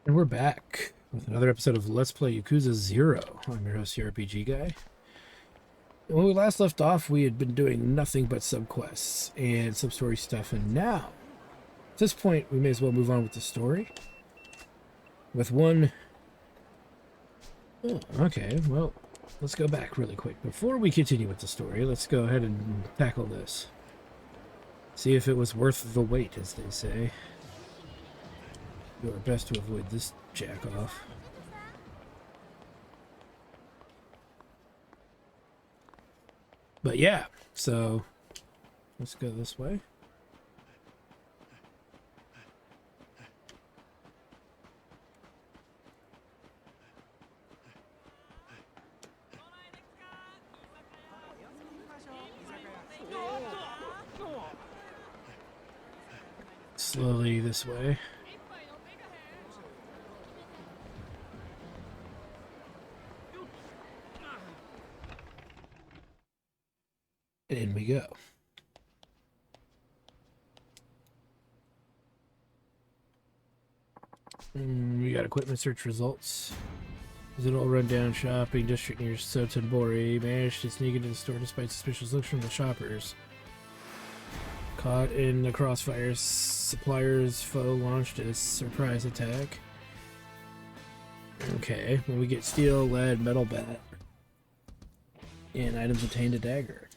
And we're back with another episode of Let's Play Yakuza 0. I'm your host, the RPG Guy. And when we last left off, we had been doing nothing but subquests and sub-story stuff, and now, at this point, we may as well move on with the story. With one... Oh, okay, well, let's go back really quick. Before we continue with the story, let's go ahead and tackle this. See if it was worth the wait, as they say. Do our best to avoid this jack-off. But yeah, so let's go this way. Slowly this way. And in we go. We got equipment search results. There's an old rundown shopping district near Sotenbori. Managed to sneak into the store despite suspicious looks from the shoppers. Caught in the crossfires, supplier's foe launched a surprise attack. Okay, when we get steel, lead, metal bat, and items obtained a dagger,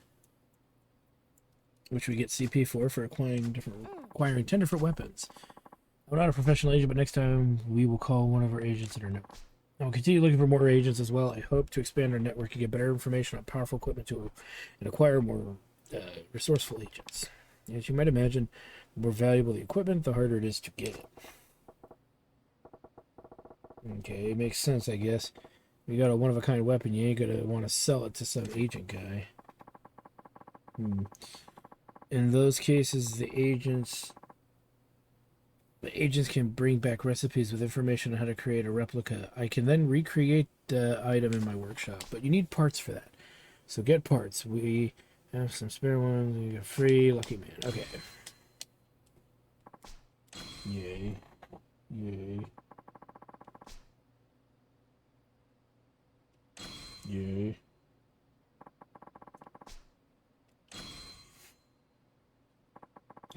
which we get CP for acquiring 10 different weapons. I'm not a professional agent, but next time we will call one of our agents in our network. I'll continue looking for more agents as well. I hope to expand our network and get better information on powerful equipment and acquire more resourceful agents. As you might imagine, the more valuable the equipment, the harder it is to get it. Okay, it makes sense, I guess. If you got a one-of-a-kind weapon, you ain't gonna want to sell it to some agent guy. In those cases, the agents can bring back recipes with information on how to create a replica. I can then recreate the item in my workshop, but you need parts for that. So get parts. We have some spare ones. We got free. Lucky man. Okay. Yay. Yay. Yay.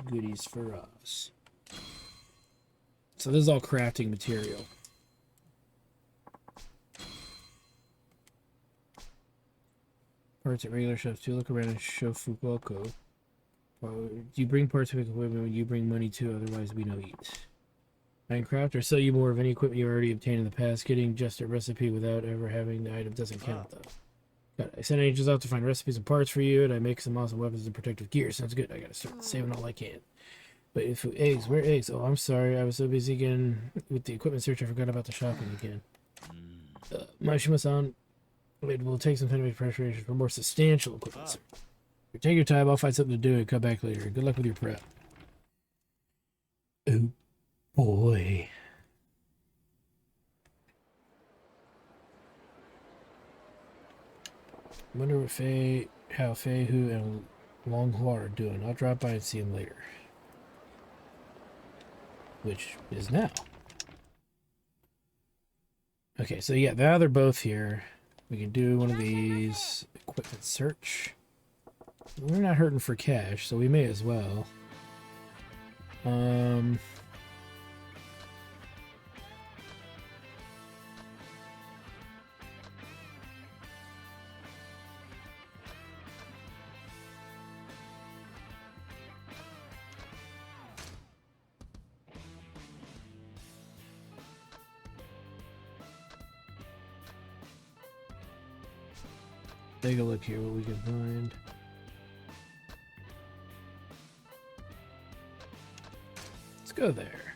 Goodies for us. So this is all crafting material. Parts at regular shops too. Look around and show Fukuoka. Do you bring parts with equipment when you bring money too? Otherwise we no eat. Minecraft or sell you more of any equipment you already obtained in the past. Getting just a recipe without ever having the item doesn't count though. I send agents out to find recipes and parts for you, and I make some awesome weapons and protective gear. Sounds good. I gotta start saving all I can. But if eggs, where eggs? Oh, I'm sorry. I was so busy again with the equipment search, I forgot about the shopping again. Mashima-san, it will take some time to make preparation for more substantial equipment search. Take your time. I'll find something to do and come back later. Good luck with your prep. Oh, boy. I wonder how Fei Hu and Longhua are doing. I'll drop by and see them later. Which is now. Okay, so yeah, now they're both here. We can do one of these equipment search. We're not hurting for cash, so we may as well. Take a look here what we can find. Let's go there.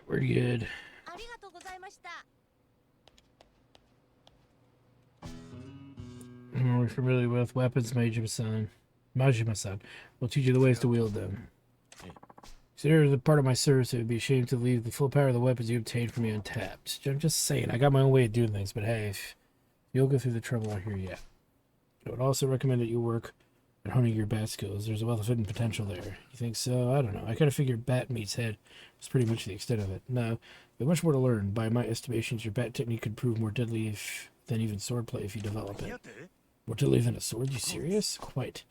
we're good. ありがとうございました。 We're familiar with weapons, Majima-san. Majima-san will teach you the ways to wield them. Consider the part of my service, it would be a shame to leave the full power of the weapons you obtained from me untapped. I'm just saying, I got my own way of doing things, but hey, if you'll go through the trouble, I'll hear you out. I would also recommend that you work at honing your bat skills. There's a wealth of hidden potential there. You think so? I don't know. I kind of figured bat meets head was pretty much the extent of it. No, there's much more to learn. By my estimations, your bat technique could prove more deadly than even swordplay if you develop it. More deadly than a sword? You serious? Quite.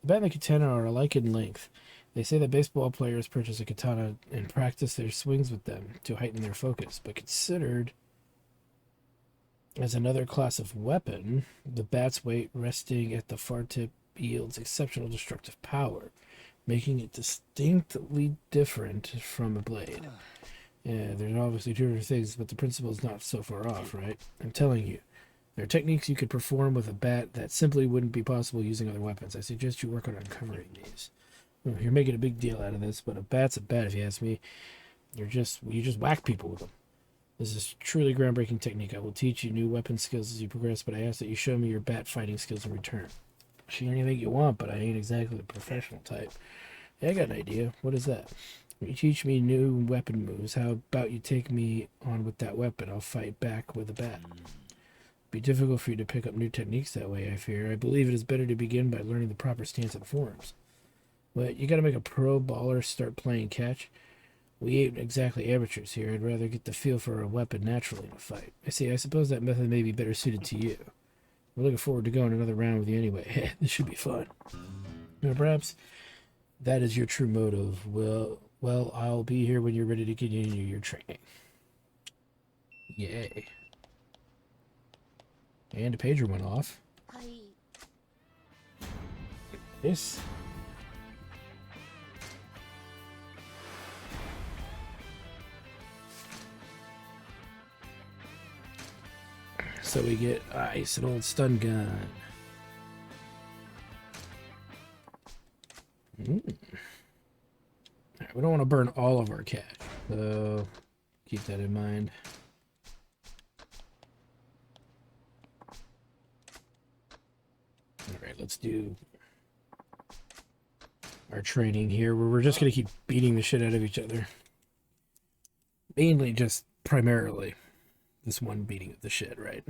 The bat and the katana are alike in length. They say that baseball players purchase a katana and practice their swings with them to heighten their focus, but considered as another class of weapon, the bat's weight resting at the far tip yields exceptional destructive power, making it distinctly different from a blade. Yeah, there's obviously two different things, but the principle is not so far off, right? I'm telling you. There are techniques you could perform with a bat that simply wouldn't be possible using other weapons. I suggest you work on uncovering these. You're making a big deal out of this, but a bat's a bat, if you ask me. You just whack people with them. This is truly groundbreaking technique. I will teach you new weapon skills as you progress, but I ask that you show me your bat fighting skills in return. Show you anything you want, but I ain't exactly the professional type. Yeah, I got an idea. What is that? You teach me new weapon moves. How about you take me on with that weapon? I'll fight back with a bat. Be difficult for you to pick up new techniques that way, I fear. I believe it is better to begin by learning the proper stance and forms. But you gotta make a pro baller start playing catch. We ain't exactly amateurs here. I'd rather get the feel for a weapon naturally in a fight. I suppose that method may be better suited to you. We're looking forward to going another round with you anyway. This should be fun. Now, perhaps that is your true motive. Well, I'll be here when you're ready to continue your training. Yay. And a pager went off. This. So we get ice, an old stun gun. Right, we don't want to burn all of our cash, so keep that in mind. Alright, let's do our training here, where we're just going to keep beating the shit out of each other. Mainly just primarily this one beating of the shit, right?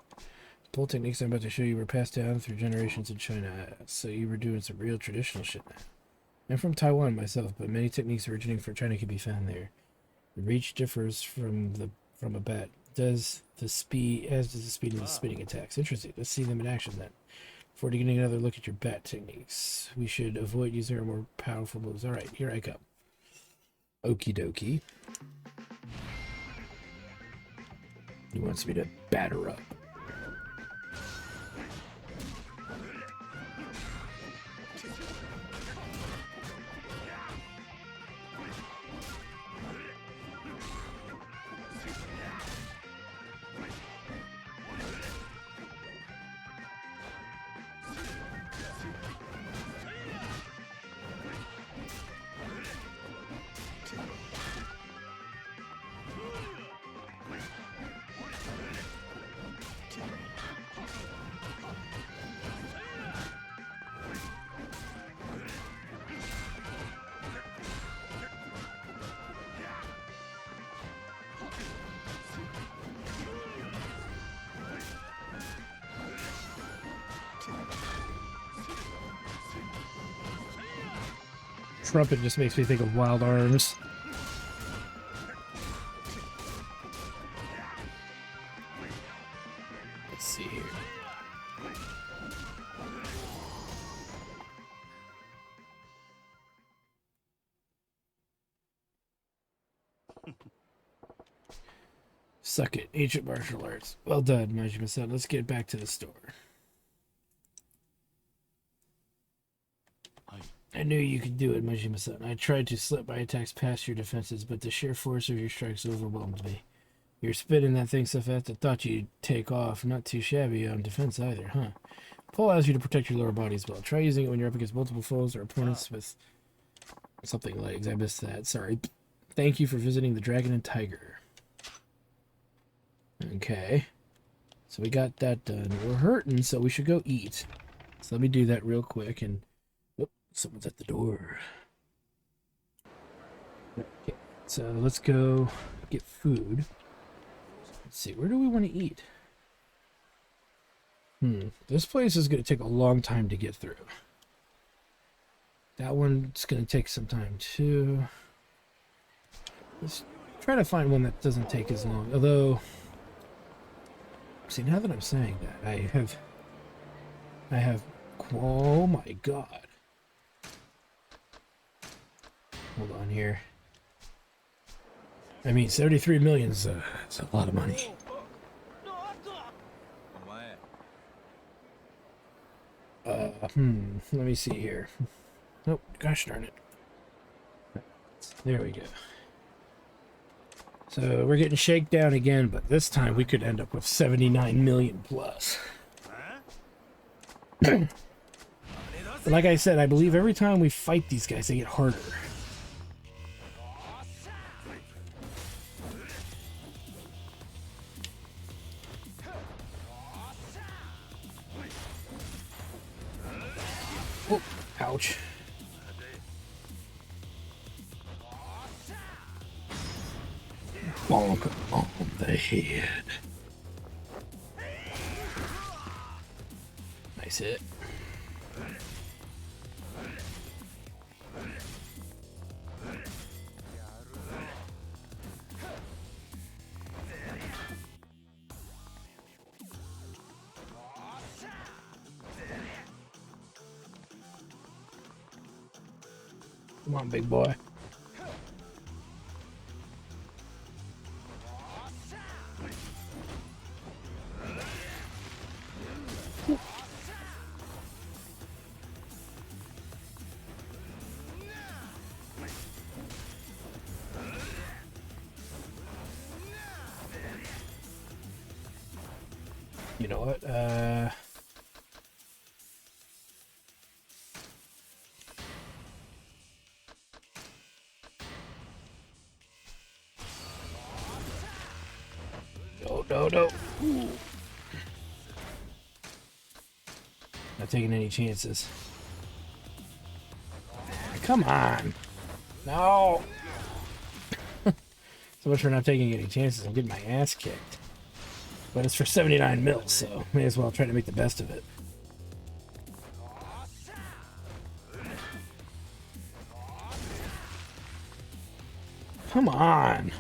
The pole techniques I'm about to show you were passed down through generations in China, so you were doing some real traditional shit now. I'm from Taiwan myself, but many techniques originating from China can be found there. The reach differs from a bat. As does the speed of the spinning attacks. Interesting. Let's see them in action then. Before getting another look at your bat techniques, we should avoid using our more powerful moves. Alright, here I come. Okie dokie. He wants me to batter up. Trumpet just makes me think of Wild Arms. Let's see here. Suck it. Ancient martial arts. Well done, Majima-san. Let's get back to the store. I knew you could do it, Majima-san. I tried to slip my attacks past your defenses, but the sheer force of your strikes overwhelmed me. You're spinning that thing so fast I thought you'd take off. Not too shabby on defense either, huh? Pull allows you to protect your lower body as well. Try using it when you're up against multiple foes or opponents with something legs. I missed that. Sorry. Thank you for visiting the Dragon and Tiger. Okay. So we got that done. We're hurting, so we should go eat. So let me do that real quick. And oh, someone's at the door. Okay. So let's go get food. Let's see. Where do we want to eat? This place is going to take a long time to get through. That one's going to take some time too. Let's try to find one that doesn't take as long. Although, see, now that I'm saying that, I have, oh my god. Hold on here. I mean, 73 million is a lot of money. Let me see here. Nope, gosh darn it. There we go. So we're getting Shakedown again, but this time we could end up with 79 million plus. Like I said, I believe every time we fight these guys, they get harder. Oh, ouch. Bonk on the head. Nice hit. Come on, big boy. You know what? No. Ooh. Not taking any chances. Come on. No. So much for not taking any chances. I'm getting my ass kicked. But it's for 79 mils, so may as well try to make the best of it. Come on.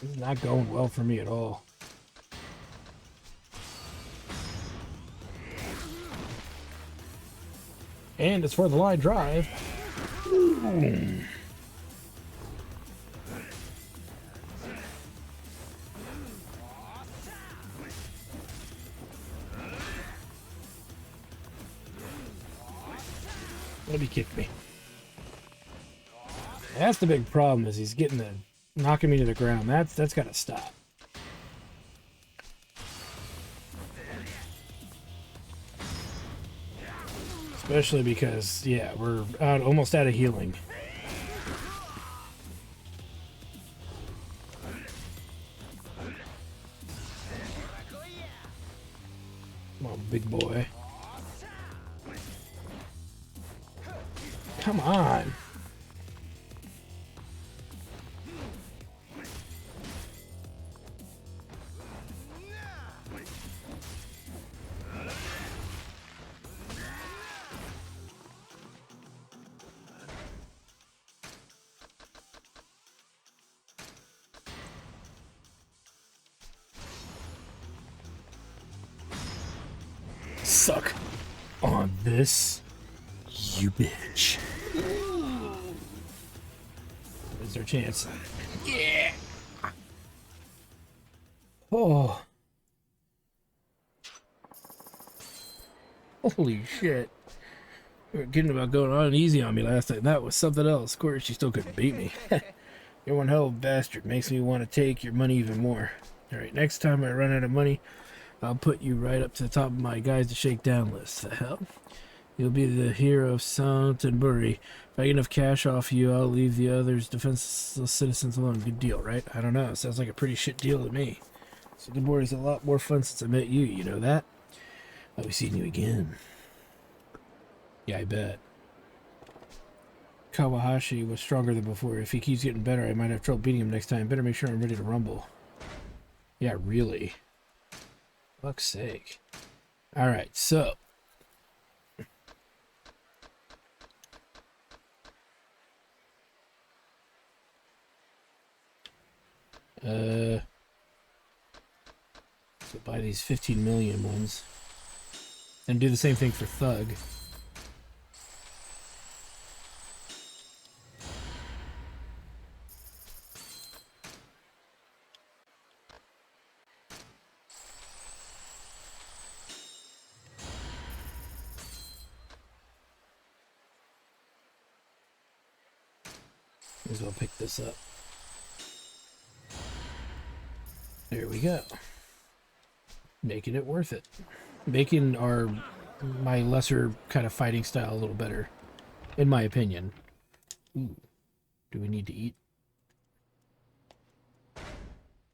This is not going well for me at all. And it's for the line drive. Ooh. Let me kick me. That's the big problem, is he's getting the knocking me to the ground. That's gotta stop. Especially because, yeah, we're almost out of healing. Come on, big boy. Come on. Suck on this, you bitch. There's our chance. Yeah. Oh. Holy shit. You were kidding about going on easy on me last time. That was something else. Of course, you still couldn't beat me. You're one hell of a bastard. Makes me want to take your money even more. Alright, next time I run out of money, I'll put you right up to the top of my guys to shake down list. The hell? You'll be the hero of Santenbury. If I get enough cash off you, I'll leave the others defenseless citizens alone. Good deal, right? I don't know. Sounds like a pretty shit deal to me. Santenbury's a lot more fun since I met you. You know that? I'll be seeing you again. Yeah, I bet. Kawahashi was stronger than before. If he keeps getting better, I might have trouble beating him next time. Better make sure I'm ready to rumble. Yeah, really. Fuck's sake. Alright, so. So buy these 15 million ones. And do the same thing for Thug. May as well pick this up. There we go. Making it worth it. Making my lesser kind of fighting style a little better, in my opinion. Ooh. Do we need to eat?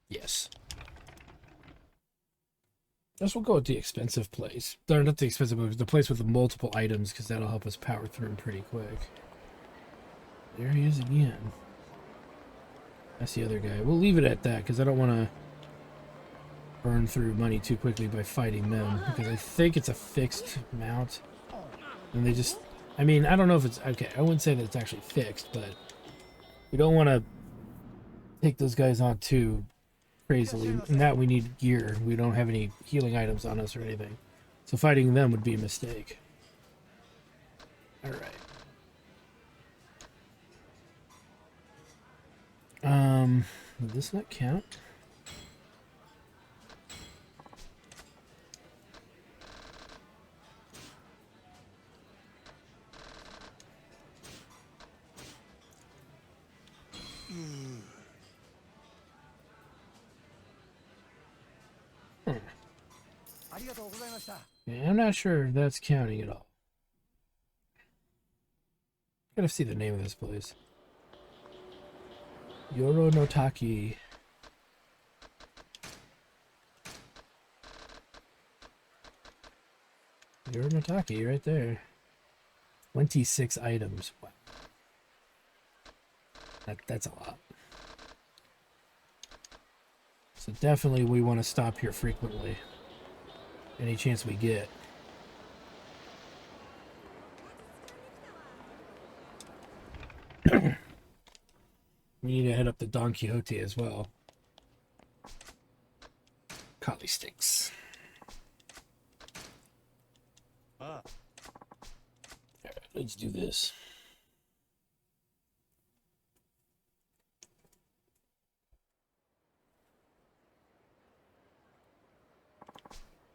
Yes. Guess we'll go with the expensive place. Or not the expensive place, the place with the multiple items, because that'll help us power through them pretty quick. There he is again. That's the other guy. We'll leave it at that, because I don't want to burn through money too quickly by fighting them, because I think it's a fixed amount. And they just... I mean, I don't know if it's... Okay, I wouldn't say that it's actually fixed, but... We don't want to take those guys on too crazily. And that we need gear. We don't have any healing items on us or anything. So fighting them would be a mistake. Alright. Would this not count? Yeah, I'm not sure if that's counting at all. Gotta see the name of this place. Yoro no Taki. Yoro no Taki, right there. 26 items. Wow. That's a lot. So definitely we want to stop here frequently. Any chance we get. We need to head up to Don Quixote as well. Kali sticks. Alright, let's do this.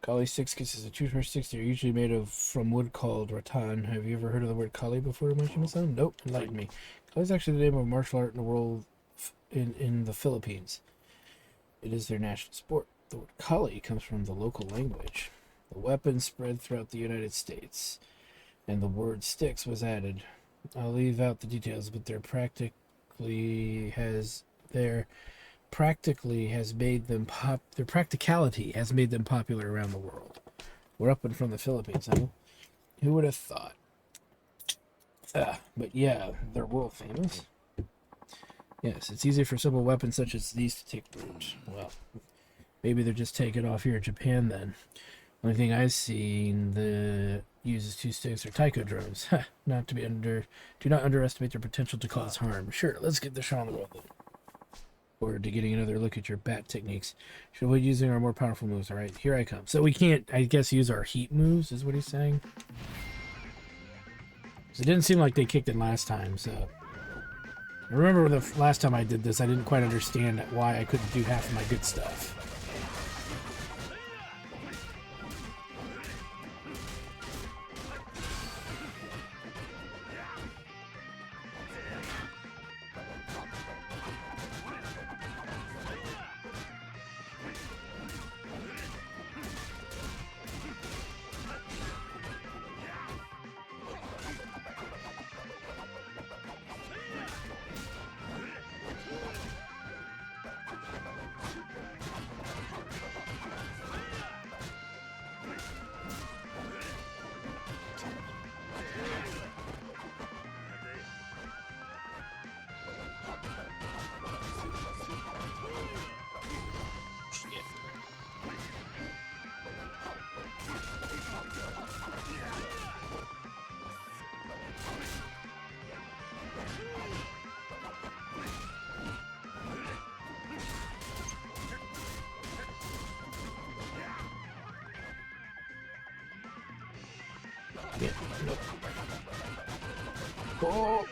Kali sticks consists of two short sticks. They're usually made from wood called rattan. Have you ever heard of the word Kali before, Mashima-san? Nope. Enlighten me. Kali is actually the name of martial art in the world in the Philippines. It is their national sport. The word Kali comes from the local language. The weapon spread throughout the United States, and the word sticks was added. I'll leave out the details, but their practicality has made them popular around the world. We're up and from the Philippines, huh? Who would have thought? But yeah, they're world famous. Yes, it's easy for simple weapons such as these to take root. Well, maybe they're just taking off here in Japan then. Only thing I've seen that uses two sticks are taiko drones. Do not underestimate their potential to cause harm. Sure, let's get this on the road then. Forward to getting another look at your bat techniques. Should we using our more powerful moves? All right, here I come. So we can't, I guess, use our heat moves, is what he's saying. It didn't seem like they kicked it last time, so... I remember the last time I did this, I didn't quite understand why I couldn't do half of my good stuff. Yeah, nope. Oh!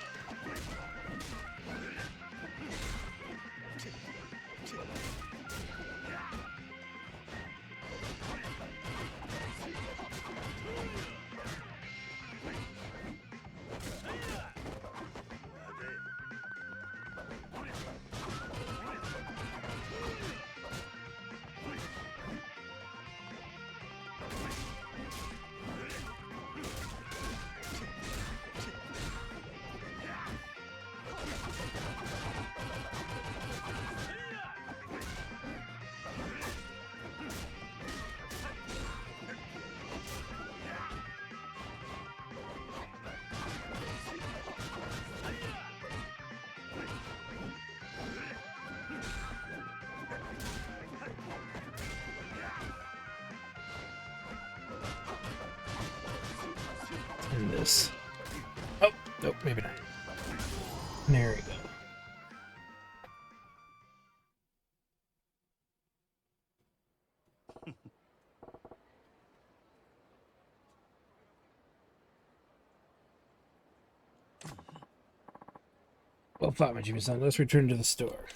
And this. Oh, nope, maybe not. There we go. Well fought, my Jimmy-san. Let's return to the store.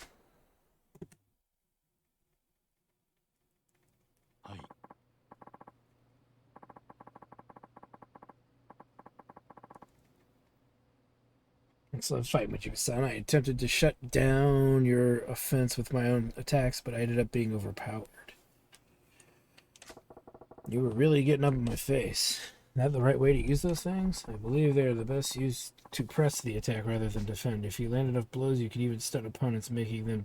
Excellent fight, Majima-san. I attempted to shut down your offense with my own attacks, but I ended up being overpowered. You were really getting up in my face. Is that the right way to use those things? I believe they are the best used to press the attack rather than defend. If you land enough blows, you can even stun opponents, making them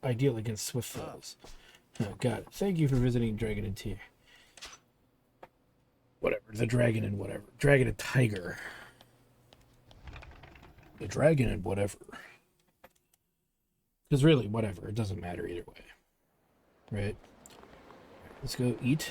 ideal against swift foes. Oh, got it. Thank you for visiting Dragon and Tier. Whatever. The Dragon and whatever. Dragon and Tiger. The Dragon and whatever. Because really, whatever. It doesn't matter either way. Right? Let's go eat.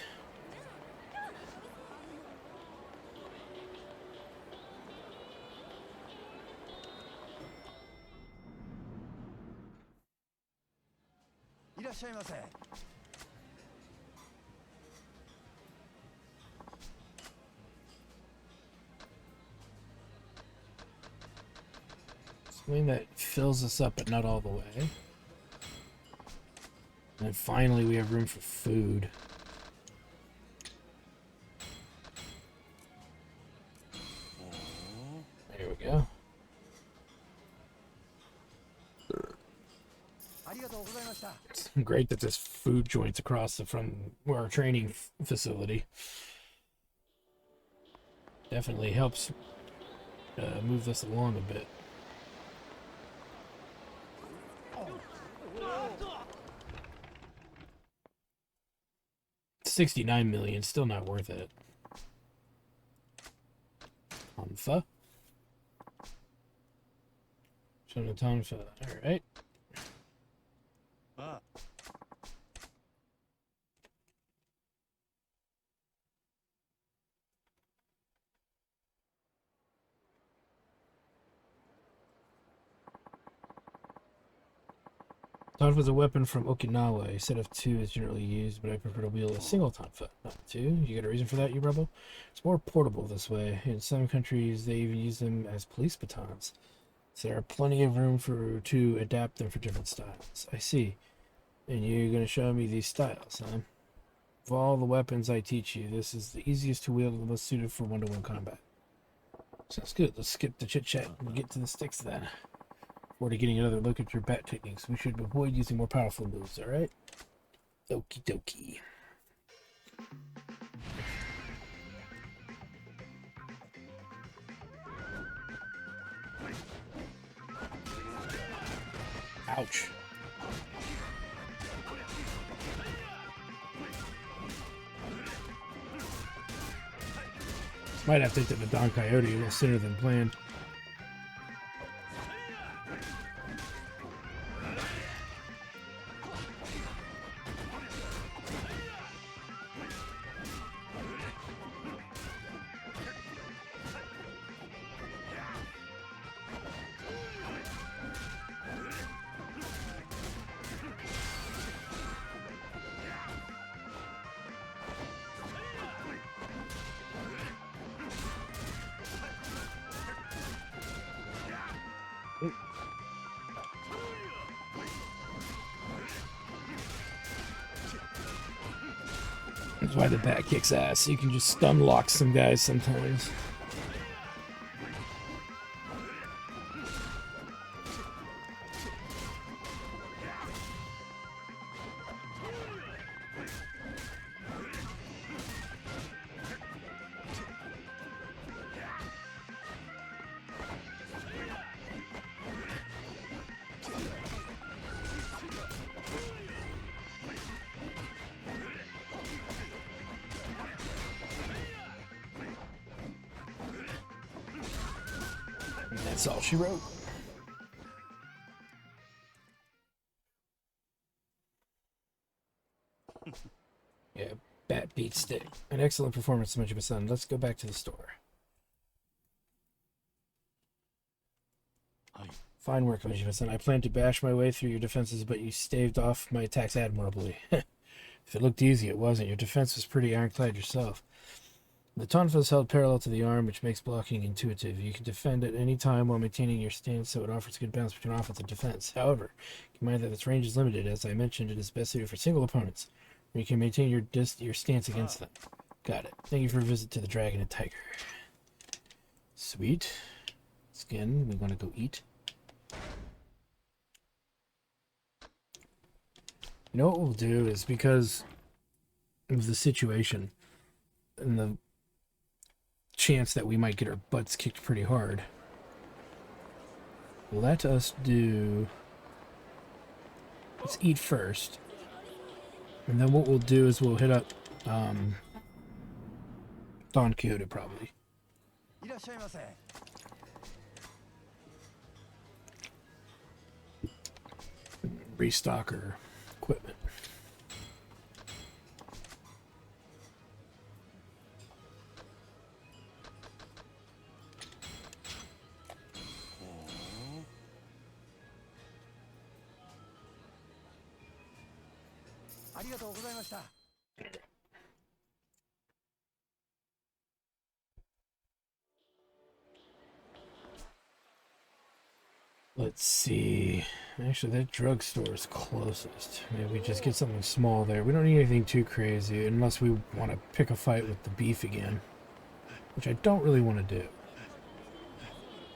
Something that fills us up, but not all the way. And then finally, we have room for food. There we go. It's great that there's food joints across from our training facility. Definitely helps move this along a bit. $69 million, still not worth it. Tonfa. Shona Tonfa, alright. Tonfa is a weapon from Okinawa. A set of 2 is generally used, but I prefer to wield a single Tonfa, not 2. You got a reason for that, you rebel? It's more portable this way. In some countries, they even use them as police batons. So there are plenty of room to adapt them for different styles. I see. And you're going to show me these styles, huh? Of all the weapons I teach you, this is the easiest to wield and the most suited for one-to-one combat. Sounds good. Let's skip the chit-chat and get to the sticks then. Before getting another look at your bat techniques, we should avoid using more powerful moves, alright? Okie dokie. Ouch. Might have to take the Don Coyote a little sooner than planned. That's why the bat kicks ass. You can just stun lock some guys sometimes. That's all she wrote. Yeah, bat beat stick. An excellent performance, Majima-san. Let's go back to the store. Fine work, Majima-san. I planned to bash my way through your defenses, but you staved off my attacks admirably. If it looked easy, it wasn't. Your defense was pretty ironclad yourself. The tonfa is held parallel to the arm, which makes blocking intuitive. You can defend at any time while maintaining your stance, so it offers a good balance between offense and defense. However, keep in mind that its range is limited. As I mentioned, it is best suited for single opponents, where you can maintain your stance against them. Got it. Thank you for a visit to the Dragon and Tiger. Sweet. Skin, we want to go eat. You know what we'll do is, because of the situation and the chance that we might get our butts kicked pretty hard, let us do... Let's eat first. And then what we'll do is we'll hit up Don Quixote, probably. Restock our equipment. Let's see. Actually, that drugstore is closest. Maybe we just get something small there. We don't need anything too crazy unless we want to pick a fight with the beef again, which I don't really want to do.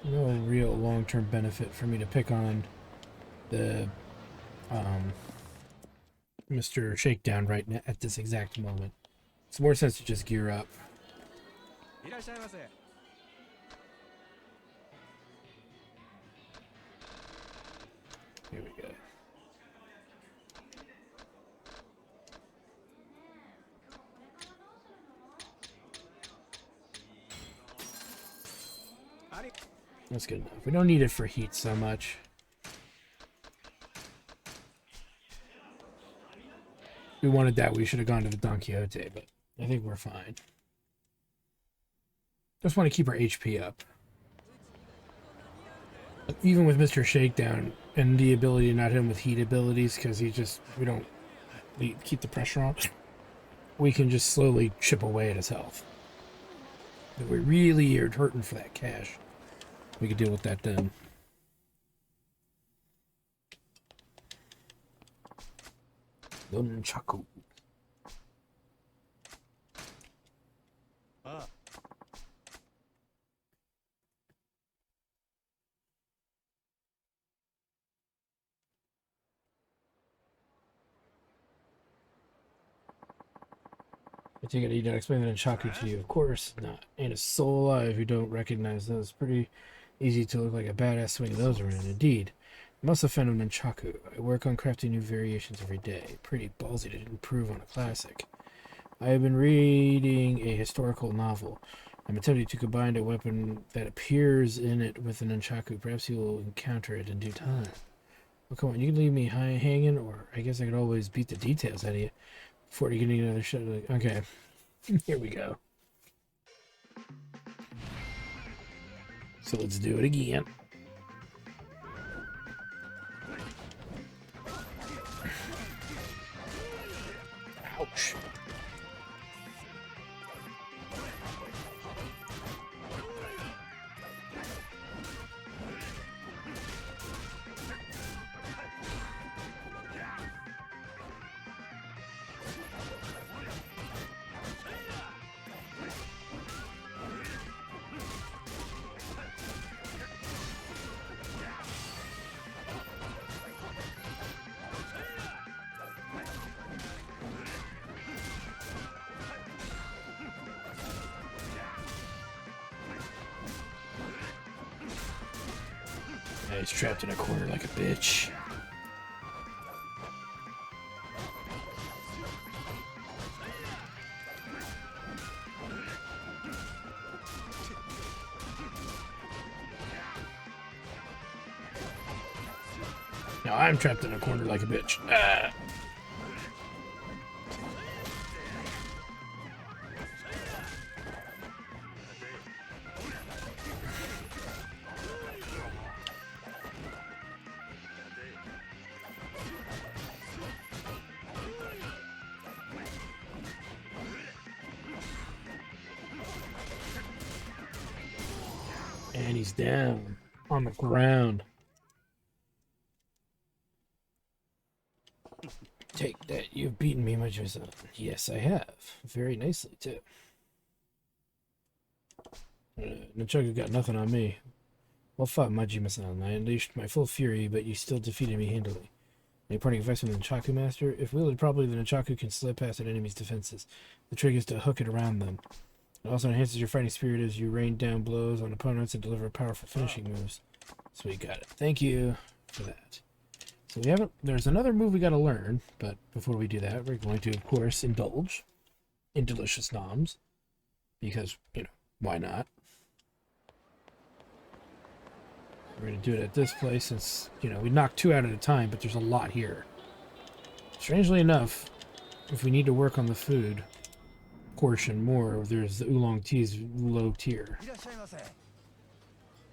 No real long-term benefit for me to pick on the Mr. Shakedown right now at this exact moment. It's more sense to just gear up. Here we go. That's good enough. We don't need it for heat so much. If we wanted that, we should have gone to the Don Quixote, but I think we're fine. Just want to keep our HP up. Even with Mr. Shakedown and the ability to not hit him with heat abilities, because we keep the pressure on, we can just slowly chip away at his health. If we really are hurting for that cash, we could deal with that then. Nunchaku. I take it you don't explain the nunchaku to you. Of course not. Ain't a soul alive who don't recognize those. Pretty easy to look like a badass swinging those around. Indeed. I must offend of nunchaku. I work on crafting new variations every day. Pretty ballsy to improve on a classic. I have been reading a historical novel. I'm attempting to combine a weapon that appears in it with a nunchaku. Perhaps you will encounter it in due time. Well, come on, you can leave me hanging, or I guess I could always beat the details out of you before you get another shot. Okay, here we go. So let's do it again. Ouch. Yeah, he's trapped in a corner like a bitch. Now I'm trapped in a corner like a bitch. Ah. And he's down on the ground. Take that. You've beaten me, Majima-san. Yes, I have. Very nicely, too. Nunchaku got nothing on me. Well fought, Majima-san. I unleashed my full fury, but you still defeated me handily. Any parting advice from the Nunchaku master? If wielded properly, the Nunchaku can slip past an enemy's defenses. The trick is to hook it around them. It also enhances your fighting spirit as you rain down blows on opponents and deliver powerful finishing moves. So we got it. Thank you for that. So we haven't. There's another move we got to learn, but before we do that, we're going to, of course, indulge in delicious noms because why not? We're going to do it at this place since we knock 2 out at a time, but there's a lot here. Strangely enough, if we need to work on the food portion more, there's the oolong tea's low tier,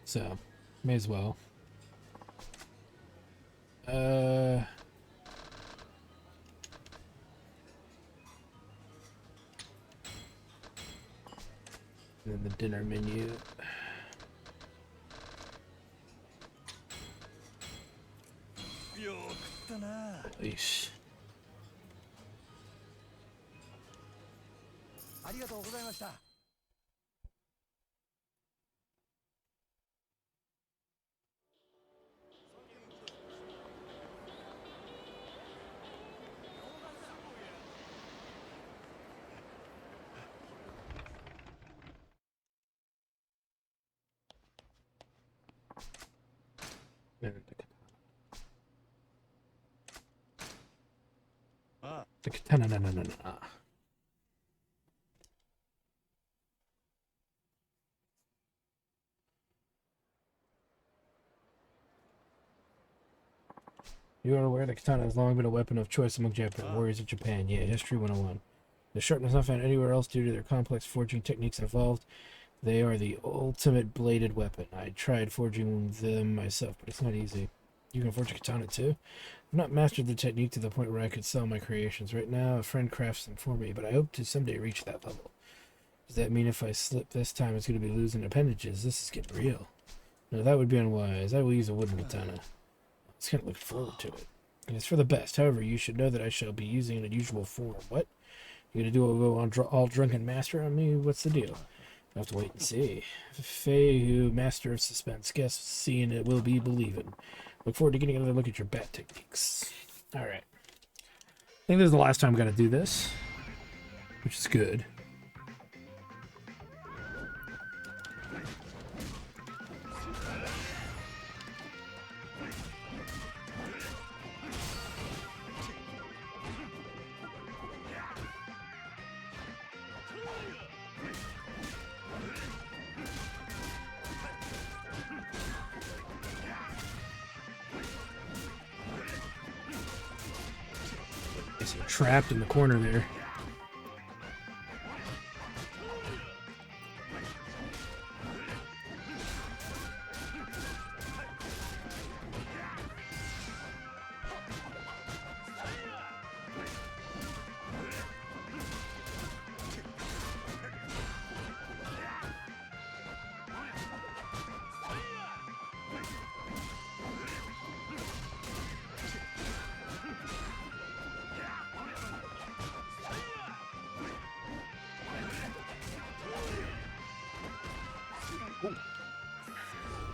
so may as well. Then the dinner menu. Yeesh. The katana, no. You are aware the katana has long been a weapon of choice among Japanese warriors of Japan. Yeah, History 101. The sharpness not found anywhere else due to their complex forging techniques involved. They are the ultimate bladed weapon. I tried forging them myself, but it's not easy. You can forge a katana too? I've not mastered the technique to the point where I could sell my creations. Right now, a friend crafts them for me, but I hope to someday reach that level. Does that mean if I slip this time, it's going to be losing appendages? This is getting real. No, that would be unwise. I will use a wooden katana. I was kind of looking forward to it. And it's for the best. However, you should know that I shall be using an unusual form. What? You going to do a go on all drunken master on me? What's the deal? I'll have to wait and see. Fei, master of suspense. Guess seeing it will be believing. Look forward to getting another look at your bat techniques. Alright. I think this is the last time I'm going to do this, which is good. He's trapped in the corner there.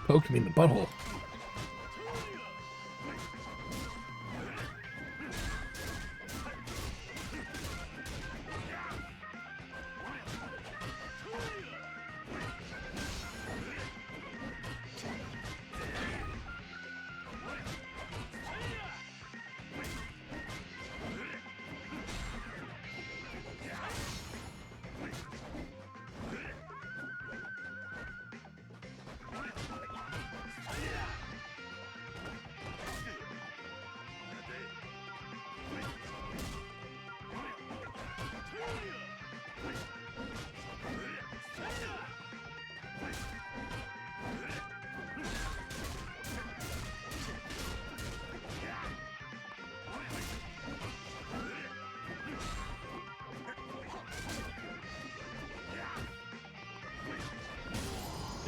Poked me in the butthole.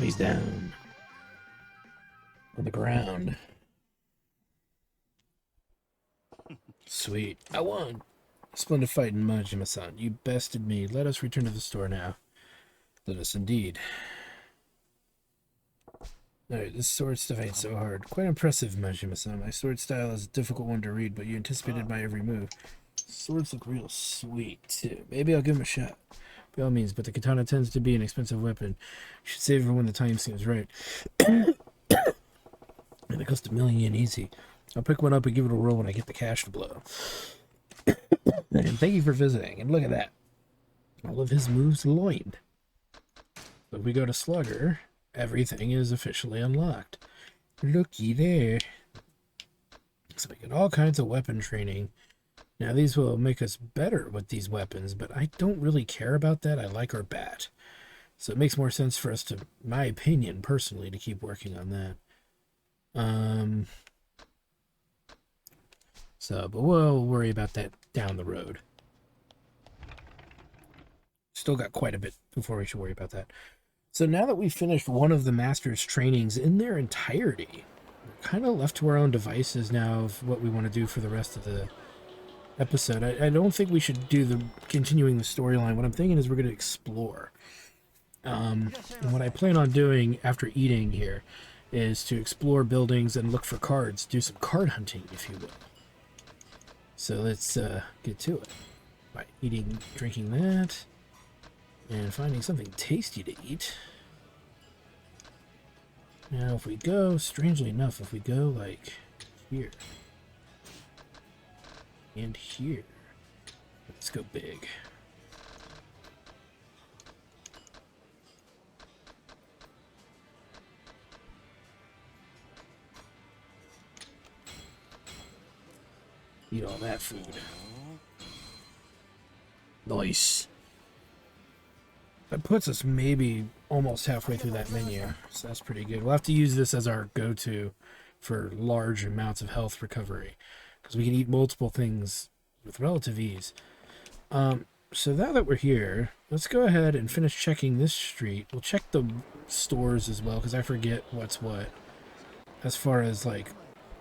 He's down. On the ground. Sweet. I won. Splendid fight, Majima-san. You bested me. Let us return to the store now. Let us indeed. Alright, this sword stuff ain't so hard. Quite impressive, Majima-san. My sword style is a difficult one to read, but you anticipated my every move. Swords look real sweet, too. Maybe I'll give them a shot. By all means, but the katana tends to be an expensive weapon. You should save it when the time seems right. And it costs $1 million yen easy. I'll pick one up and give it a roll when I get the cash to blow. And thank you for visiting. And look at that. All of his moves loined. So if we go to Slugger, everything is officially unlocked. Looky there. So we get all kinds of weapon training. Now these will make us better with these weapons, but I don't really care about that. I like our bat. So it makes more sense for us to, my opinion, personally, to keep working on that. But we'll worry about that down the road. Still got quite a bit before we should worry about that. So now that we've finished one of the master's trainings in their entirety, we're kind of left to our own devices now of what we want to do for the rest of the episode. I don't think we should do the continuing the storyline. What I'm thinking is we're going to explore. And what I plan on doing after eating here is to explore buildings and look for cards. Do some card hunting, if you will. So let's get to it by drinking that, and finding something tasty to eat. Now, if we go, strangely enough, if we go like here and here, let's go big. Eat all that food. Nice. That puts us maybe almost halfway through that menu, so that's pretty good. We'll have to use this as our go-to for large amounts of health recovery, because we can eat multiple things with relative ease. So now that we're here, let's go ahead and finish checking this street. We'll check the stores as well, because I forget what's what as far as like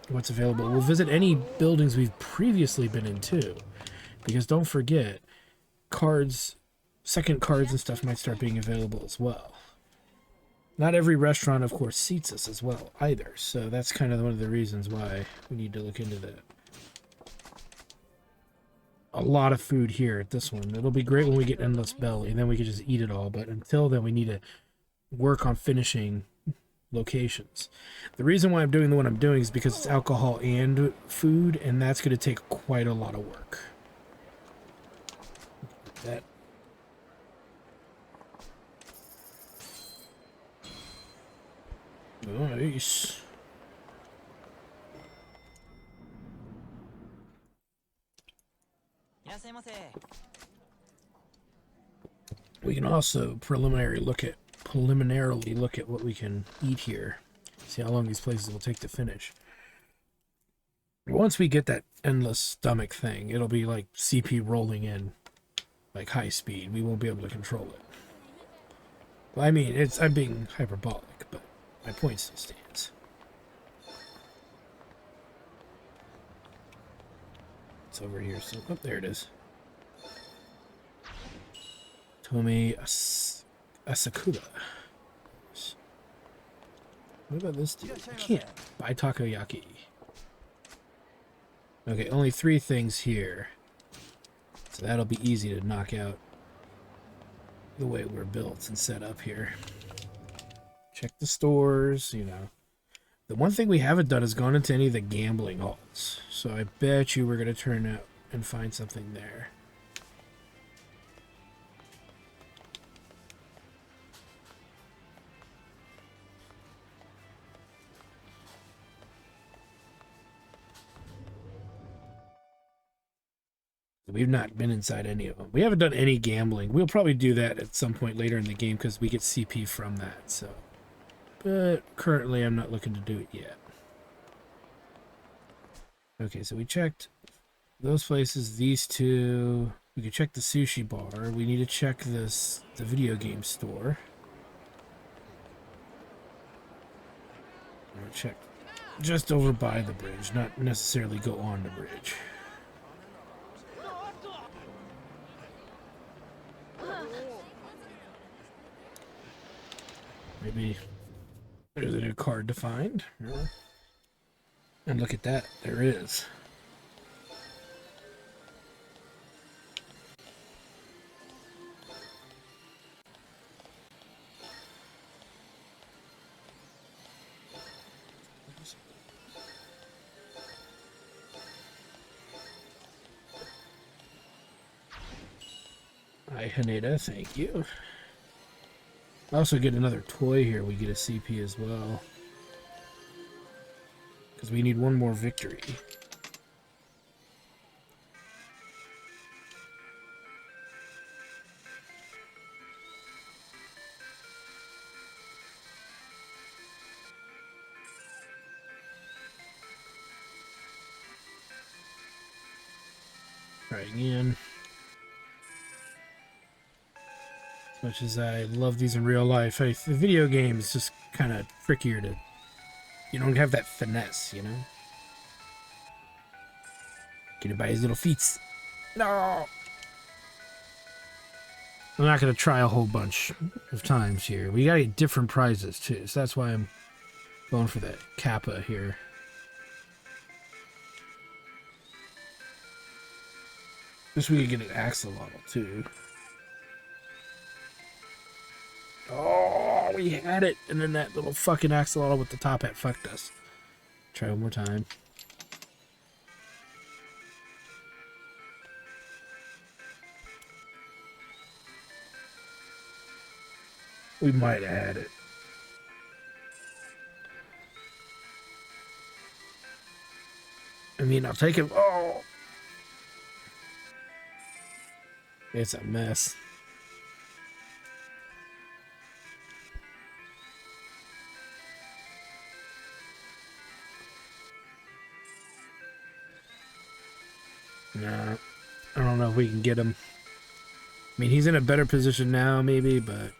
what's available. We'll visit any buildings we've previously been in too, because don't forget, cards, second cards and stuff might start being available as well. Not every restaurant, of course, seats us as well either, so that's kind of one of the reasons why we need to look into that. A lot of food here at this one. It'll be great when we get Endless Belly, and then we can just eat it all, but until then we need to work on finishing locations. The reason why I'm doing the one I'm doing is because it's alcohol and food, and that's going to take quite a lot of work. That. Nice. We can also preliminarily look at what we can eat here. See how long these places will take to finish. Once we get that endless stomach thing, it'll be like CP rolling in like high speed. We won't be able to control it. Well, I mean, I'm being hyperbolic, but my point still stands. It's over here. So, oh, there it is. Tomi Asakura. What about this dude? I can't buy takoyaki. Okay, only 3 things here. So that'll be easy to knock out the way we're built and set up here. Check the stores, you know. The one thing we haven't done is gone into any of the gambling halls. So I bet you we're going to turn out and find something there. We've not been inside any of them. We haven't done any gambling. We'll probably do that at some point later in the game because we get CP from that. So, but currently I'm not looking to do it yet. Okay, so we checked those places, these 2. We could check the sushi bar. We need to check the video game store. want to check just over by the bridge, not necessarily go on the bridge. Maybe there's a new card to find. And look at that, there is. Hi, Haneda, thank you. I also get another toy here. We get a CP as well. Because we need one more victory. Try again. As much as I love these in real life, the video game is just kind of trickier to... You don't have that finesse, you know? Get it by his little feet. No! I'm not going to try a whole bunch of times here. We got to get different prizes, too. So that's why I'm going for that Kappa here. Wish we could get an axolotl, too. Oh, we had it! And then that little fucking axolotl with the top hat fucked us. Try one more time. We might have had it. I mean, I'll take it. Oh! It's a mess. Nah, I don't know if we can get him. I mean, he's in a better position now, maybe, but...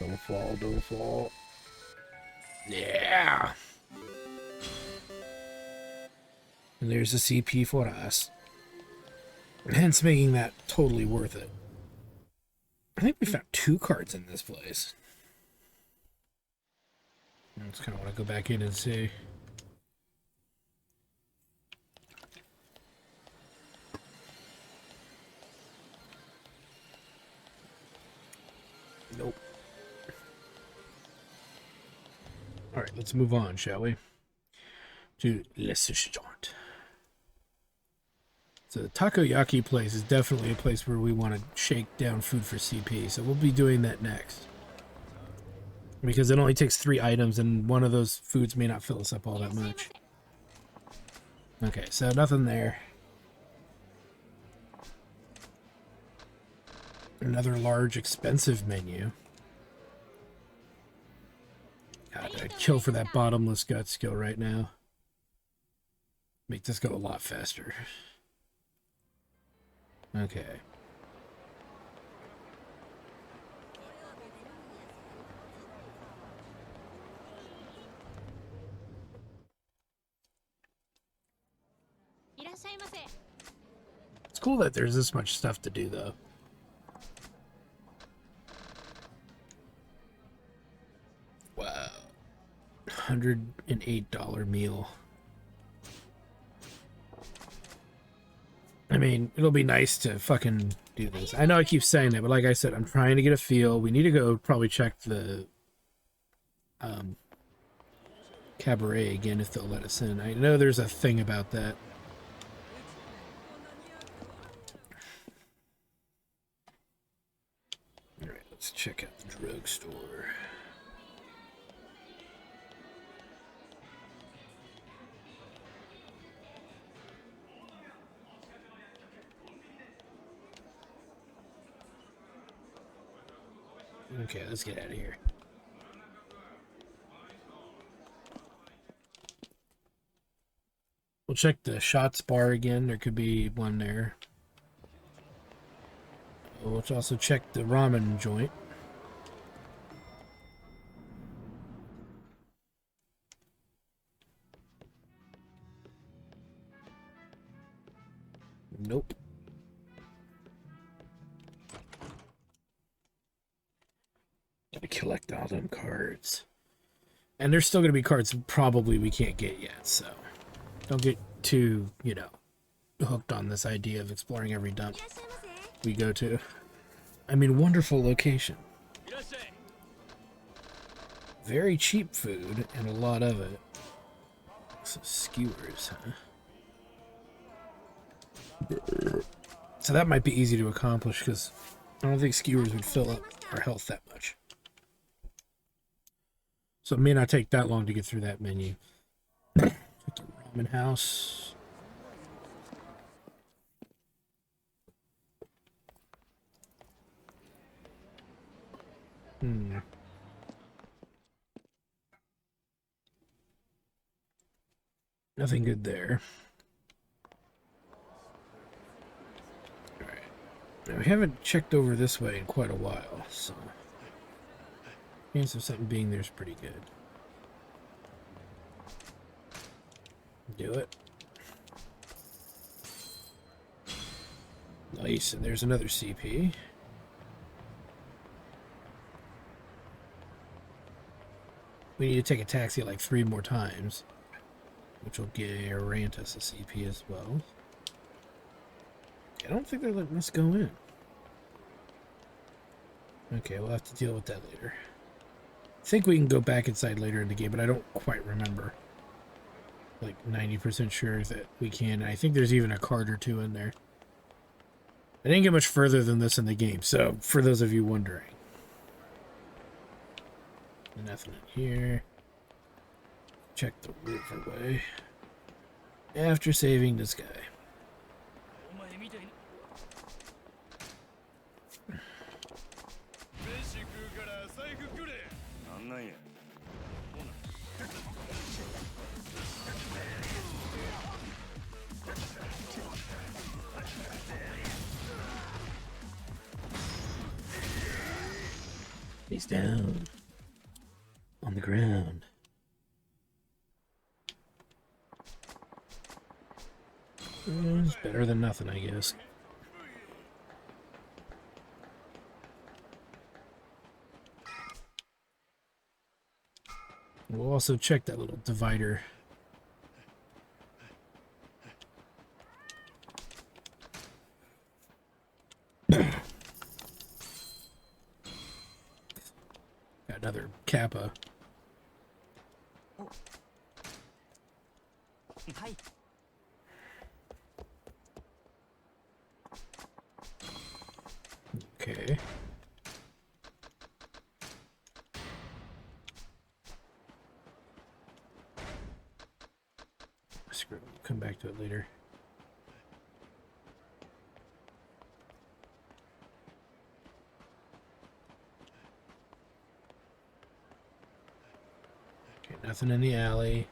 Don't fall, don't fall. Yeah! And there's a CP for us. Hence making that totally worth it. I think we found 2 cards in this place. I just kind of want to go back in and see. Nope. Alright, let's move on, shall we? To Le Shakedown. So the takoyaki place is definitely a place where we want to shake down food for CP, so we'll be doing that next. Because it only takes 3 items, and one of those foods may not fill us up all that much. Okay, so nothing there. Another large, expensive menu. God, I'd kill for that bottomless gut skill right now. Make this go a lot faster. Okay. It's cool that there's this much stuff to do, though. Wow. $108 meal. I mean, it'll be nice to fucking do this. I know I keep saying that, but like I said, I'm trying to get a feel. We need to go probably check the cabaret again if they'll let us in. I know there's a thing about that. Alright, let's check out the drugstore. Okay, let's get out of here. We'll check the shots bar again. There could be one there. We'll also check the ramen joint. Nope. Gotta collect all them cards. And there's still gonna be cards probably we can't get yet, so don't get too, hooked on this idea of exploring every dump we go to. I mean, wonderful location. Very cheap food, and a lot of it. So skewers, huh? So that might be easy to accomplish, because I don't think skewers would fill up our health that much. So it may not take that long to get through that menu. The ramen house. Nothing good there. Alright. Now, we haven't checked over this way in quite a while, so chance of something being there is pretty good. Do it. Nice, and there's another CP. We need to take a taxi like 3 more times, which will grant us a CP as well. I don't think they're letting us go in. Okay, we'll have to deal with that later. I think we can go back inside later in the game, but I don't quite remember. Like 90% sure that we can. I think there's even a card or 2 in there. I didn't get much further than this in the game, so for those of you wondering. Nothing in here. Check the riverway. After saving this guy. He's down. On the ground. It's better than nothing, I guess. We'll also check that little divider. Got another Kappa. Okay. Screw it. We'll come back to it later. Okay, nothing in the alley.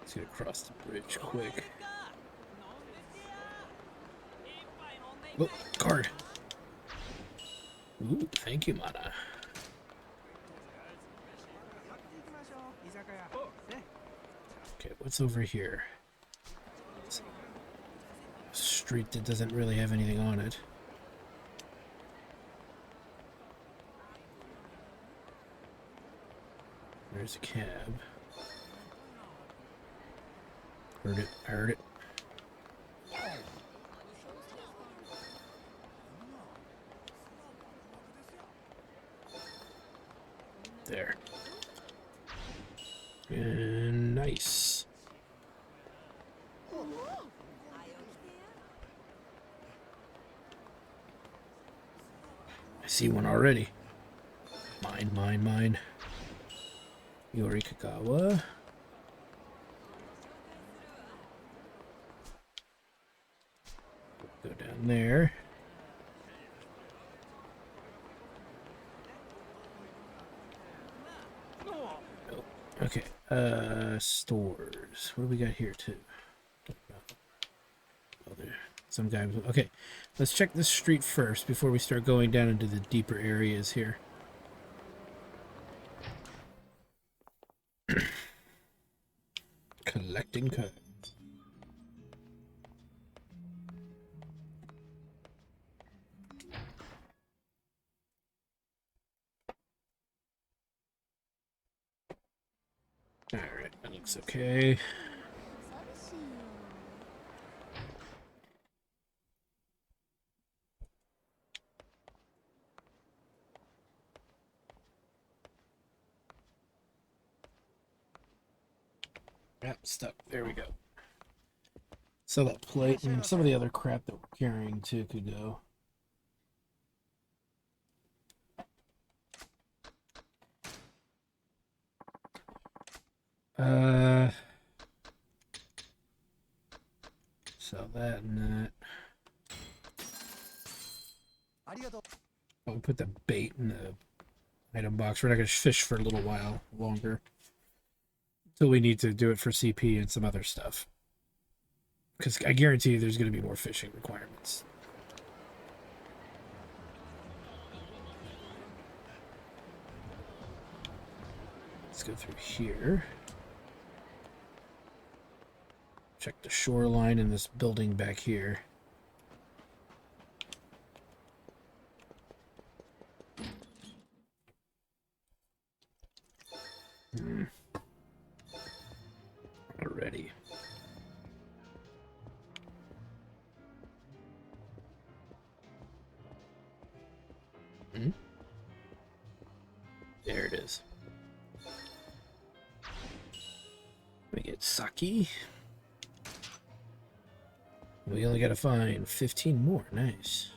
Let's get across the bridge quick. Oh, card. Ooh, thank you, Mana. Okay, what's over here? Street that doesn't really have anything on it. There's a cab. Heard it, I heard it. There. And nice. I see one already. Mine, mine, mine. Yorikagawa. Go down there. Oh, okay. Stores. What do we got here too? Oh, there. Some guy. Okay, let's check this street first before we start going down into the deeper areas here. Collecting cards. Alright, that looks okay. Yep, stuck. There we go. So that plate and some of the other crap that we're carrying too could go. Sell that and that. Oh, we put the bait in the item box. We're not going to fish for a little while longer. Until we need to do it for CP and some other stuff. Because I guarantee you there's going to be more fishing requirements. Let's go through here. Check the shoreline in this building back here. Already. There it is. We get sake. We only gotta find 15 more. Nice.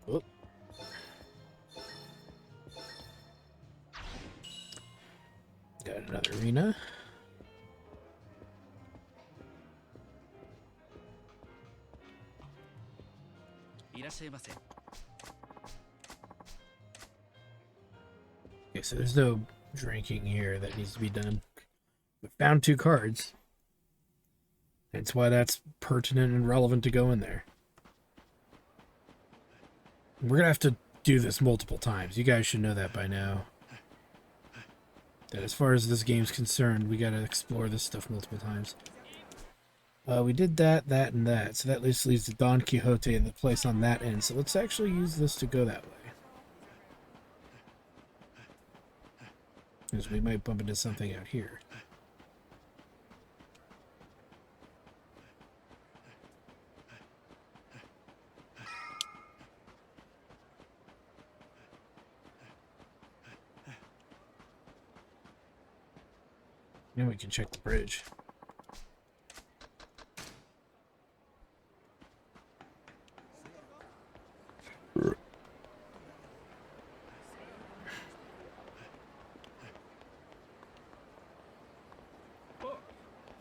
Whoop. Got another arena. Okay, so there's no drinking here that needs to be done. We found 2 cards. That's why that's pertinent and relevant to go in there. We're gonna have to do this multiple times. You guys should know that by now. That as far as this game's concerned, we gotta explore this stuff multiple times. We did that, and that. So that leads to Don Quixote and the place on that end. So let's actually use this to go that way. Because we might bump into something out here. And we can check the bridge.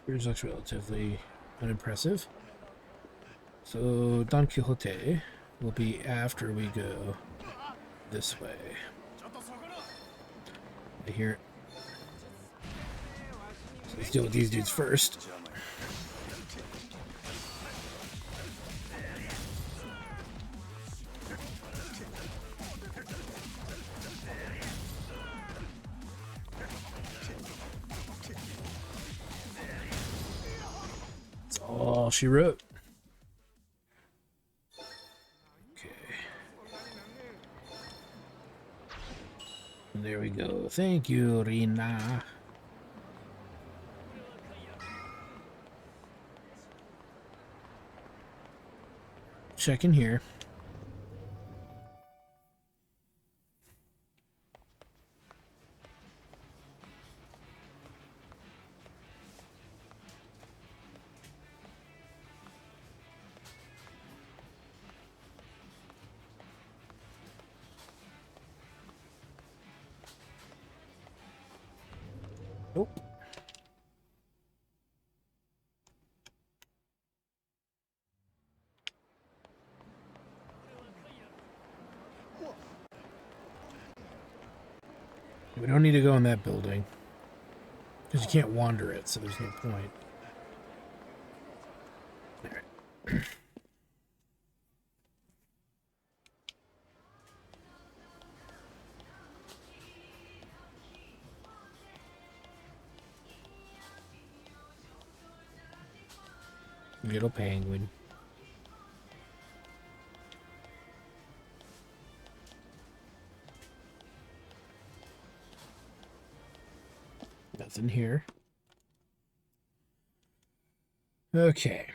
Bridge looks relatively unimpressive. So Don Quixote will be after we go this way. I hear it. So let's deal with these dudes first. That's all she wrote. Okay. And there we go. Thank you, Rina. Check in here. Nope. We don't need to go in that building. Because you can't wander it, so there's no point. Alright. Little penguin. Nothing here. Okay.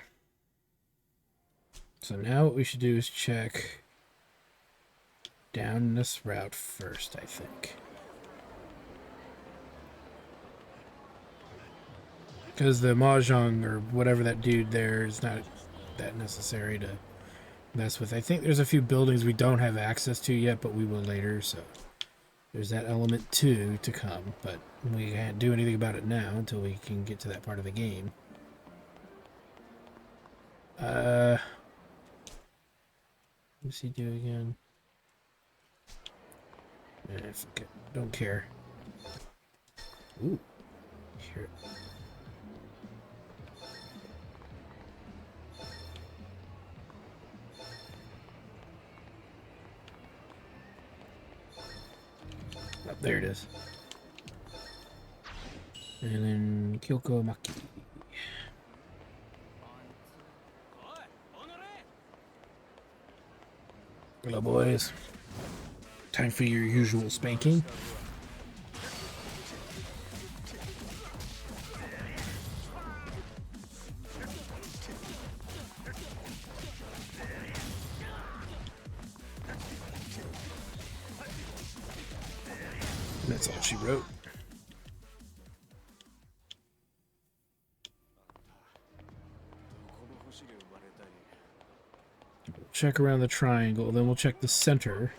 So now what we should do is check down this route first, I think. Because the Mahjong or whatever that dude there is not that necessary to mess with. I think there's a few buildings we don't have access to yet, but we will later, so there's that element too to come, but we can't do anything about it now until we can get to that part of the game. What's he do again? Don't care. Ooh. Here. Oh, there it is. And then Kyoko Maki. Hello, boys. Time for your usual spanking. That's all she wrote. Check around the triangle, then we'll check the center.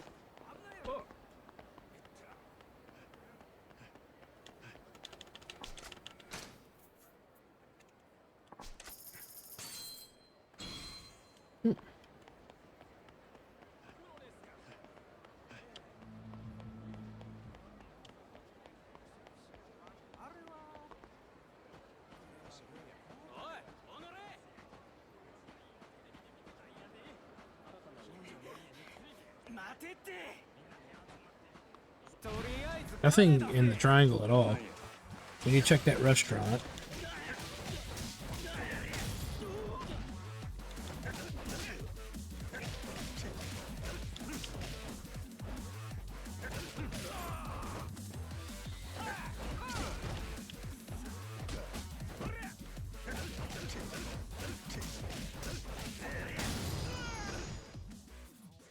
Nothing in the triangle at all. We need to check that restaurant.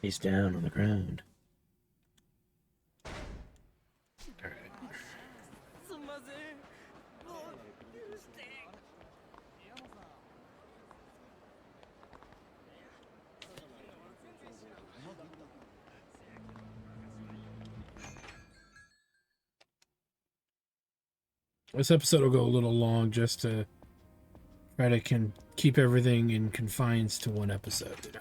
He's down on the ground. This episode will go a little long just to try to keep everything in confines to one episode, you know.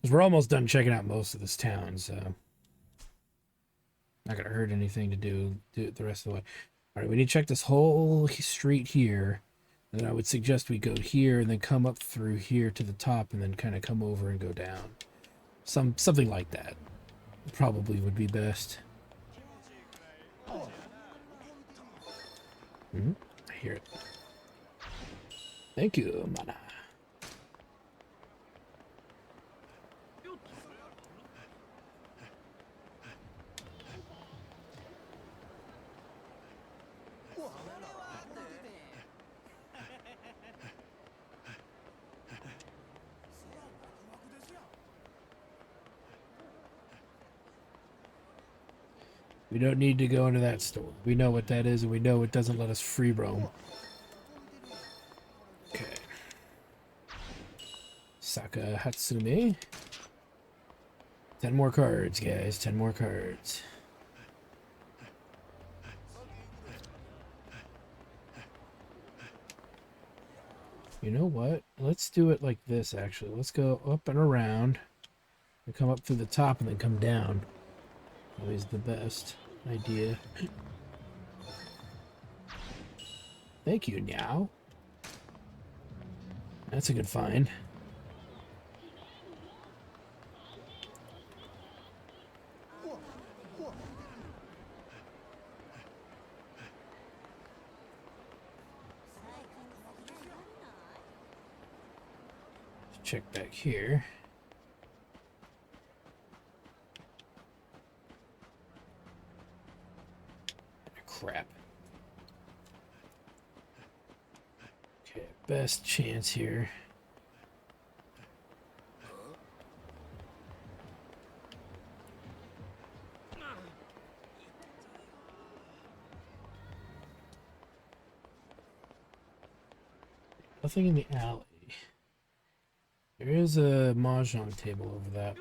Because we're almost done checking out most of this town, so not gonna hurt anything to do it the rest of the way. All right, we need to check this whole street here, and then I would suggest we go here and then come up through here to the top, and then kind of come over and go down. Something like that probably would be best. I hear it. Thank you, mana. We don't need to go into that store. We know what that is, and we know it doesn't let us free roam. Okay. Saka Hatsume. 10 more cards, guys. 10 more cards. You know what? Let's do it like this, actually. Let's go up and around and come up through the top and then come down. Always the best idea. Thank you, Meow. That's a good find. Check back here. Crap. Okay, best chance here. Nothing in the alley. There is a mahjong table over that.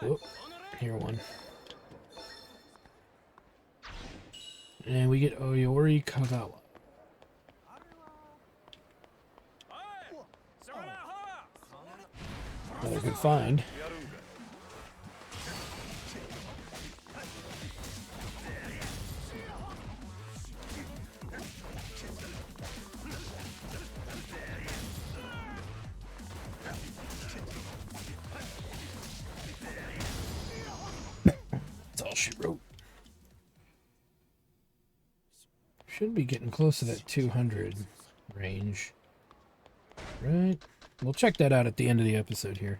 Oh, here one. And we get Oyori Kagawa. Another good find. That's all she wrote. Should be getting close to that 200 range. Right? We'll check that out at the end of the episode here.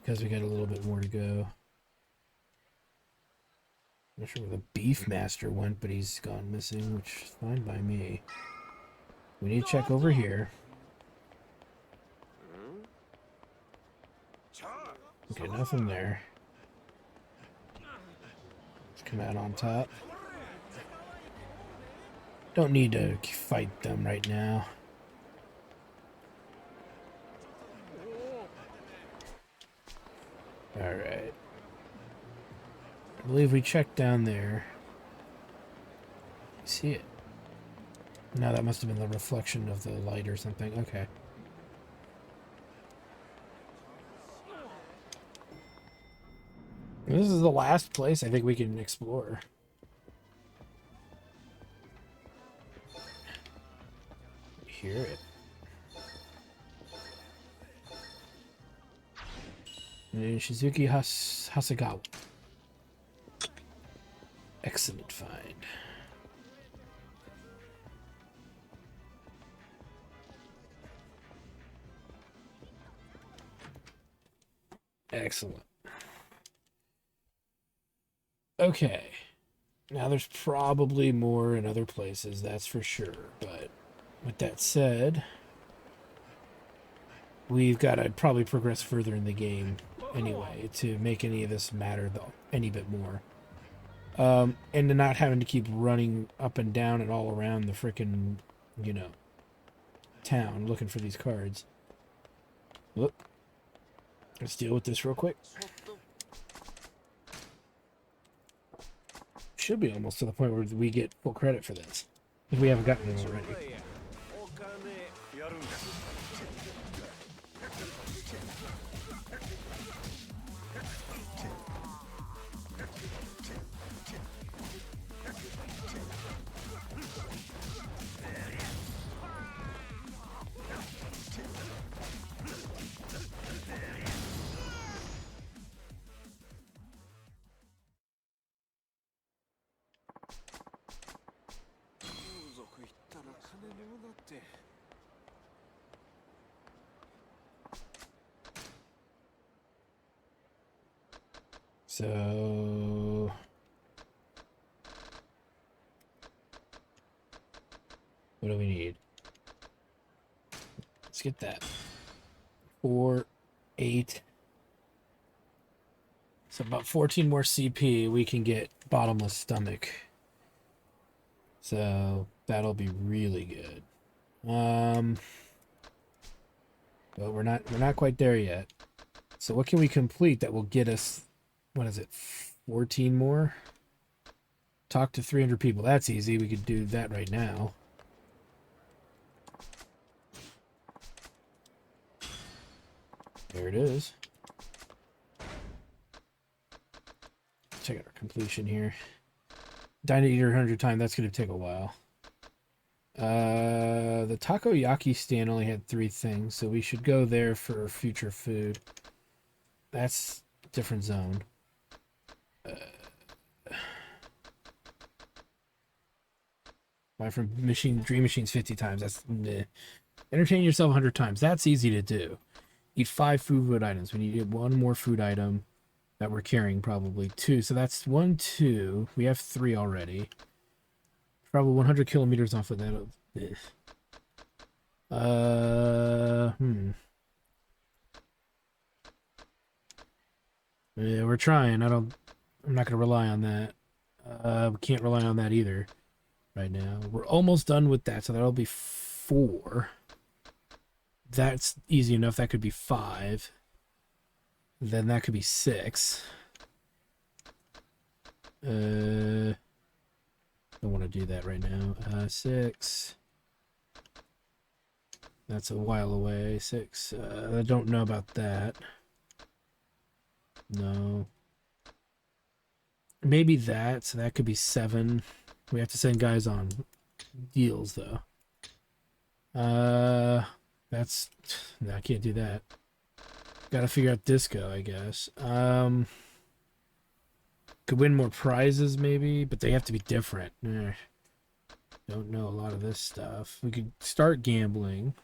Because we got a little bit more to go. Not sure where the Beef Master went, but he's gone missing, which is fine by me. We need to check over here. Okay, nothing there. Let's come out on top. Don't need to fight them right now. Alright. I believe we checked down there. See it? No, that must have been the reflection of the light or something. Okay. This is the last place I think we can explore. Hear it. And Shizuki Hasegawa. Excellent find. Excellent. Okay. Now there's probably more in other places, that's for sure. But with that said, we've got to probably progress further in the game anyway to make any of this matter though any bit more. And to not having to keep running up and down and all around the frickin', you know, town looking for these cards. Look. Let's deal with this real quick. Should be almost to the point where we get full credit for this. If we haven't gotten it already. So what do we need? Let's get that. 4, 8. So about 14 more CP, we can get bottomless stomach. So that'll be really good. But we're not quite there yet. So what can we complete that will get us, what is it, 14 more? Talk to 300 people. That's easy. We could do that right now. There it is. Check out our completion here. Dine to eat 100 times. That's going to take a while. The takoyaki stand only had 3 things, so we should go there for future food. That's a different zone. Buy from Dream Machines 50 times. That's meh. Entertain yourself 100 times. That's easy to do. Eat 5 food items. We need 1 more food item that we're carrying, probably 2. So that's 1, 2. We have 3 already. Travel 100 kilometers off of that. Yeah, we're trying. I'm not gonna rely on that. We can't rely on that either right now. We're almost done with that, so that'll be 4. That's easy enough. That could be 5. Then that could be 6. Don't want to do that right now. 6. That's a while away. 6. I don't know about that. No. Maybe that. So that could be 7. We have to send guys on deals, though. That's... No, I can't do that. Gotta figure out disco, I guess. Could win more prizes, maybe, but they have to be different. Don't know a lot of this stuff. We could start gambling.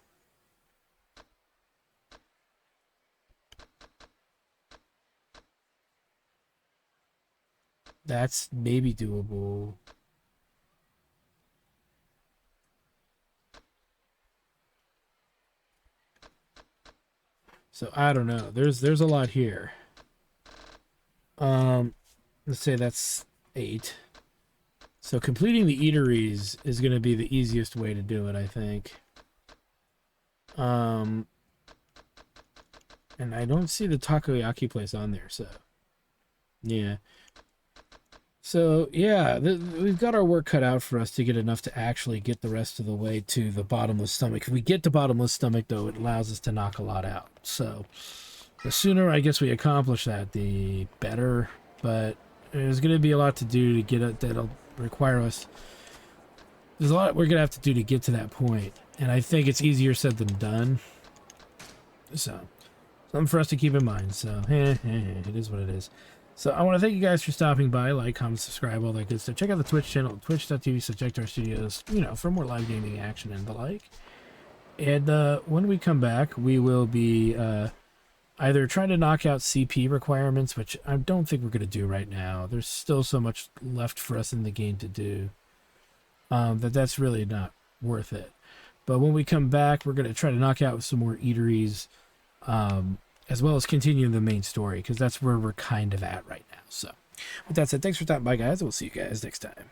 That's maybe doable. So I don't know. There's a lot here. Let's say that's 8. So completing the eateries is going to be the easiest way to do it, I think. And I don't see the takoyaki place on there, so yeah. So yeah, we've got our work cut out for us to get enough to actually get the rest of the way to the bottomless stomach. If we get to bottomless stomach, though, it allows us to knock a lot out. So the sooner I guess we accomplish that, the better. But there's going to be a lot to do to get it. That'll require us. There's a lot we're going to have to do to get to that point, and I think it's easier said than done. So something for us to keep in mind. So it is what it is. So I want to thank you guys for stopping by. Like, comment, subscribe, all that good stuff. Check out the Twitch channel, twitch.tv/SubjectRStudios, for more live gaming action and the like. And when we come back, we will be either trying to knock out CP requirements, which I don't think we're going to do right now. There's still so much left for us in the game to do that's really not worth it. But when we come back, we're going to try to knock out some more eateries, as well as continue the main story, because that's where we're kind of at right now. So with that said, thanks for stopping by, guys. We'll see you guys next time.